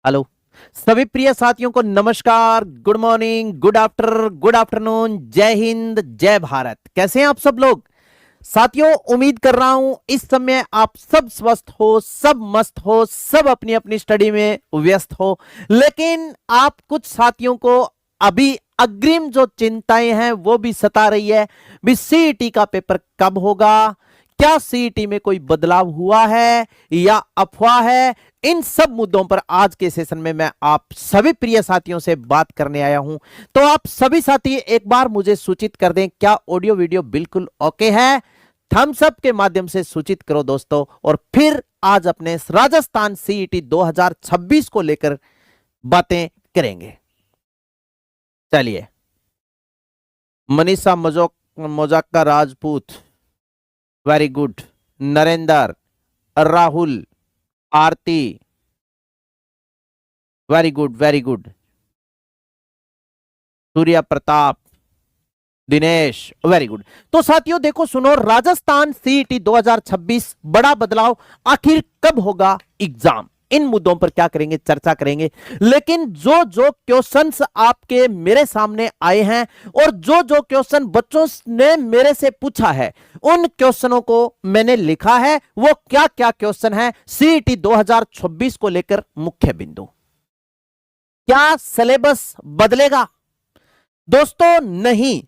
Hello. सभी प्रिय साथियों को नमस्कार, गुड मॉर्निंग, गुड आफ्टरनून, जय हिंद, जय भारत। कैसे हैं आप सब लोग? साथियों, उम्मीद कर रहा हूं इस समय आप सब स्वस्थ हो, सब मस्त हो, सब अपनी अपनी स्टडी में व्यस्त हो। लेकिन आप कुछ साथियों को अभी अग्रिम जो चिंताएं हैं वो भी सता रही है। भी सीईटी का पेपर कब होगा? क्या सीईटी में कोई बदलाव हुआ है या अफवाह है? इन सब मुद्दों पर आज के सेशन में मैं आप सभी प्रिय साथियों से बात करने आया हूं। तो आप सभी साथी एक बार मुझे सूचित कर दें, क्या ऑडियो वीडियो बिल्कुल ओके है? थम्स अप के माध्यम से सूचित करो दोस्तों। और फिर आज अपने राजस्थान सीईटी 2026 को लेकर बातें करेंगे। चलिए, मनीषा मोजाक्का Rajput, very good. Narendra, Rahul, Aarti, very good very good. Surya Pratap, Dinesh, very good. तो साथियों देखो, सुनो, राजस्थान सीईटी 2026 बड़ा बदलाव, आखिर कब होगा एग्जाम? इन मुद्दों पर क्या करेंगे, चर्चा करेंगे। लेकिन जो जो क्वेश्चंस आपके मेरे सामने आए हैं और जो जो क्वेश्चन बच्चों ने मेरे से पूछा है, उन क्वेश्चनों को मैंने लिखा है। वो क्या क्या क्वेश्चन है सीईटी 2026 को लेकर मुख्य बिंदु। क्या सिलेबस बदलेगा? दोस्तों नहीं,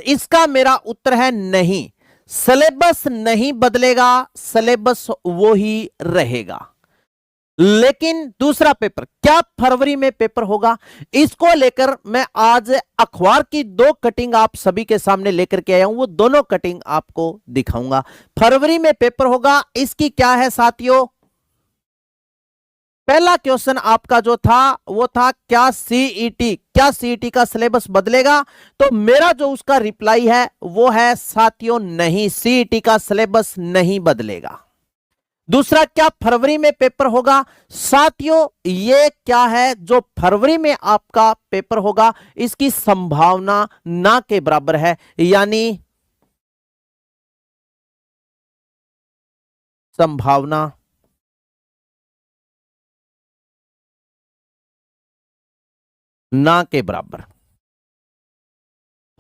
इसका मेरा उत्तर है नहीं। सिलेबस नहीं बदलेगा, सिलेबस वो ही रहेगा। लेकिन दूसरा पेपर, क्या फरवरी में पेपर होगा? इसको लेकर मैं आज अखबार की दो कटिंग आप सभी के सामने लेकर के आया हूं। वो दोनों कटिंग आपको दिखाऊंगा। फरवरी में पेपर होगा, इसकी क्या है साथियों? पहला क्वेश्चन आपका जो था वो था, क्या सीईटी का सिलेबस बदलेगा? तो मेरा जो उसका रिप्लाई है वो है साथियों, नहीं, सीईटी का सिलेबस नहीं बदलेगा। दूसरा, क्या फरवरी में पेपर होगा? साथियों, ये क्या है जो फरवरी में आपका पेपर होगा, इसकी संभावना ना के बराबर है। यानी संभावना ना के बराबर।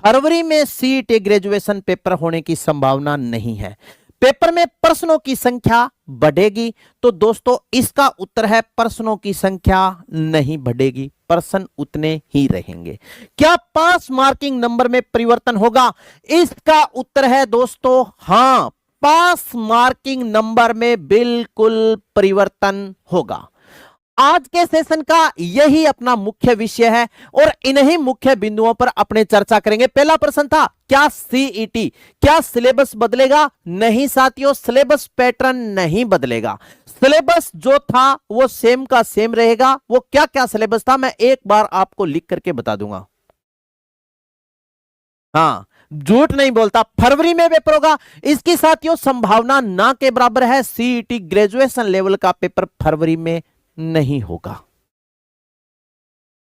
फरवरी में सीईटी ग्रेजुएशन पेपर होने की संभावना नहीं है। पेपर में प्रश्नों की संख्या बढ़ेगी? तो दोस्तों इसका उत्तर है, प्रश्नों की संख्या नहीं बढ़ेगी, प्रश्न उतने ही रहेंगे। क्या पास मार्किंग नंबर में परिवर्तन होगा? इसका उत्तर है दोस्तों हां, पास मार्किंग नंबर में बिल्कुल परिवर्तन होगा। आज के सेशन का यही अपना मुख्य विषय है और इन्हीं मुख्य बिंदुओं पर अपने चर्चा करेंगे। पहला प्रश्न था, क्या सीईटी, क्या सिलेबस बदलेगा? नहीं साथियों, सिलेबस पैटर्न नहीं बदलेगा। सिलेबस जो था वो सेम का सेम रहेगा। वो क्या क्या सिलेबस था मैं एक बार आपको लिख करके बता दूंगा। हाँ, झूठ नहीं बोलता, फरवरी में पेपर होगा। इसकी साथियों संभावना ना के बराबर है। सीईटी ग्रेजुएशन लेवल का पेपर फरवरी में नहीं होगा।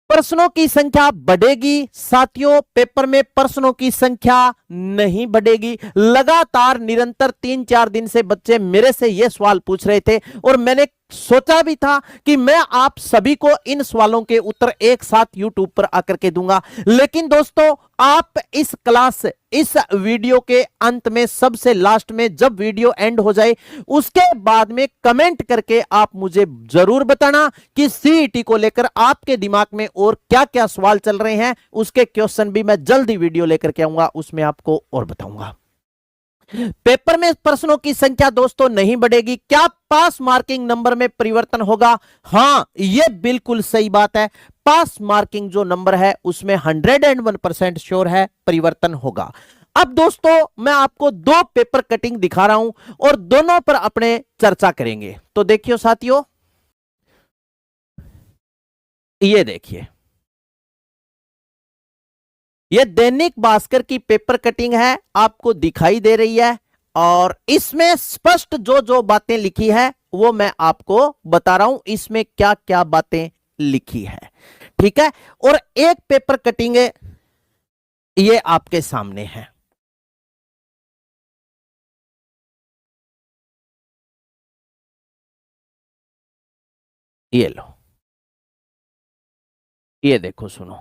प्रश्नों की संख्या बढ़ेगी? साथियों, पेपर में प्रश्नों की संख्या नहीं बढ़ेगी। लगातार निरंतर 3-4 दिन से बच्चे मेरे से यह सवाल पूछ रहे थे और मैंने सोचा भी था कि मैं आप सभी को इन सवालों के उत्तर एक साथ यूट्यूब पर आकर के दूंगा। लेकिन दोस्तों, आप इस वीडियो के अंत में, सबसे लास्ट में, जब वीडियो एंड हो जाए उसके बाद में कमेंट करके आप मुझे जरूर बताना कि सीईटी को लेकर आपके दिमाग में और क्या क्या सवाल चल रहे हैं। उसके क्वेश्चन भी मैं जल्दी वीडियो लेकर के आऊंगा, उसमें आपको और बताऊंगा। पेपर में प्रश्नों की संख्या दोस्तों नहीं बढ़ेगी। क्या पास मार्किंग नंबर में परिवर्तन होगा? हां, यह बिल्कुल सही बात है। पास मार्किंग जो नंबर है उसमें 101% श्योर है परिवर्तन होगा। अब दोस्तों मैं आपको दो पेपर कटिंग दिखा रहा हूं और दोनों पर अपने चर्चा करेंगे। तो देखियो साथियों, ये देखिए, यह दैनिक भास्कर की पेपर कटिंग है, आपको दिखाई दे रही है। और इसमें स्पष्ट जो जो बातें लिखी है वो मैं आपको बता रहा हूं, इसमें क्या क्या बातें लिखी है। ठीक है, और एक पेपर कटिंग ये आपके सामने है। ये लो, ये देखो सुनो,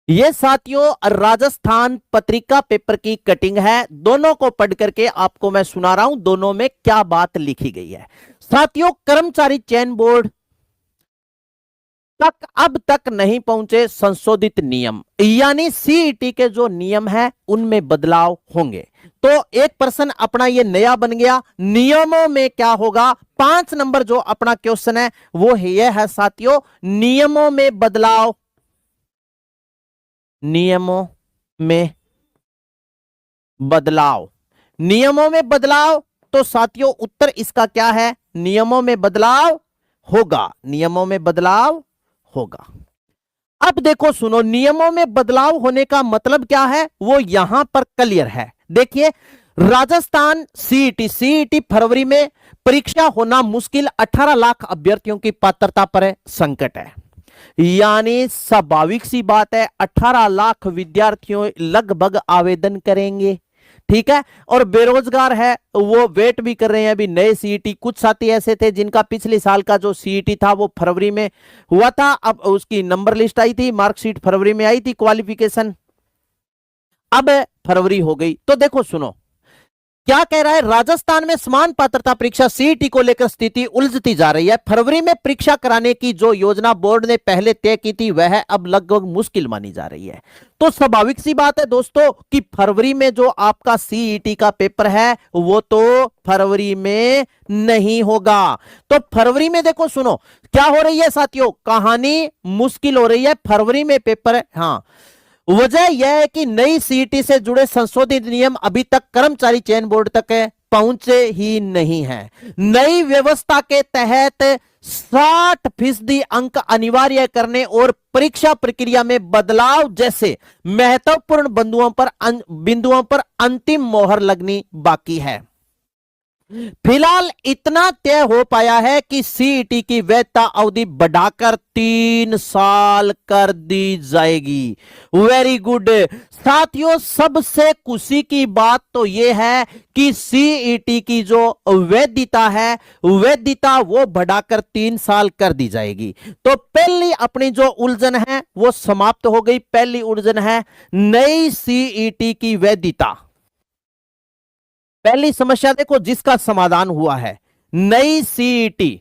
ये साथियों राजस्थान पत्रिका पेपर की कटिंग है। दोनों को पढ़ करके आपको मैं सुना रहा हूं दोनों में क्या बात लिखी गई है। साथियों, कर्मचारी चयन बोर्ड तक अब तक नहीं पहुंचे संशोधित नियम, यानी सीईटी के जो नियम है उनमें बदलाव होंगे। तो एक प्रश्न अपना ये नया बन गया, नियमों में क्या होगा। 5 नंबर जो अपना क्वेश्चन है वो ये है साथियों, नियमों में बदलाव। नियमों में बदलाव, नियमों में बदलाव। तो साथियों उत्तर इसका क्या है, नियमों में बदलाव होगा, नियमों में बदलाव होगा। अब देखो सुनो, नियमों में बदलाव होने का मतलब क्या है वो यहां पर क्लियर है। देखिए, राजस्थान सीईटी फरवरी में परीक्षा होना मुश्किल, 18 लाख अभ्यर्थियों की पात्रता पर संकट है। यानी स्वाभाविक सी बात है, 18 लाख विद्यार्थियों लगभग आवेदन करेंगे, ठीक है। और बेरोजगार है वो वेट भी कर रहे हैं अभी नए सीईटी। कुछ साथी ऐसे थे जिनका पिछले साल का जो सीईटी था वो फरवरी में हुआ था, अब उसकी नंबर लिस्ट आई थी, मार्कशीट फरवरी में आई थी, क्वालिफिकेशन अब फरवरी हो गई। तो देखो सुनो क्या कह रहा है, राजस्थान में समान पात्रता परीक्षा सीईटी को लेकर स्थिति उलझती जा रही है। फरवरी में परीक्षा कराने की जो योजना बोर्ड ने पहले तय की थी वह अब लगभग मुश्किल मानी जा रही है। तो स्वाभाविक सी बात है दोस्तों कि फरवरी में जो आपका सीईटी का पेपर है वो तो फरवरी में नहीं होगा। तो फरवरी में देखो सुनो क्या हो रही है साथियों, कहानी मुश्किल हो रही है फरवरी में पेपर। हाँ, वजह यह है कि नई सीईटी से जुड़े संशोधित नियम अभी तक कर्मचारी चयन बोर्ड तक पहुंचे ही नहीं है। नई व्यवस्था के तहत 60% अंक अनिवार्य करने और परीक्षा प्रक्रिया में बदलाव जैसे महत्वपूर्ण बिंदुओं पर अंतिम मोहर लगनी बाकी है। फिलहाल इतना तय हो पाया है कि सीईटी की वैधता अवधि बढ़ाकर 3 साल कर दी जाएगी। वेरी गुड साथियों, सबसे खुशी की बात तो यह है कि सीईटी की जो वैधता है वैधता वो बढ़ाकर 3 साल कर दी जाएगी। तो पहली अपनी जो उलझन है वो समाप्त हो गई। पहली उलझन है नई सीईटी की वैधता। पहली समस्या देखो जिसका समाधान हुआ है, नई सीईटी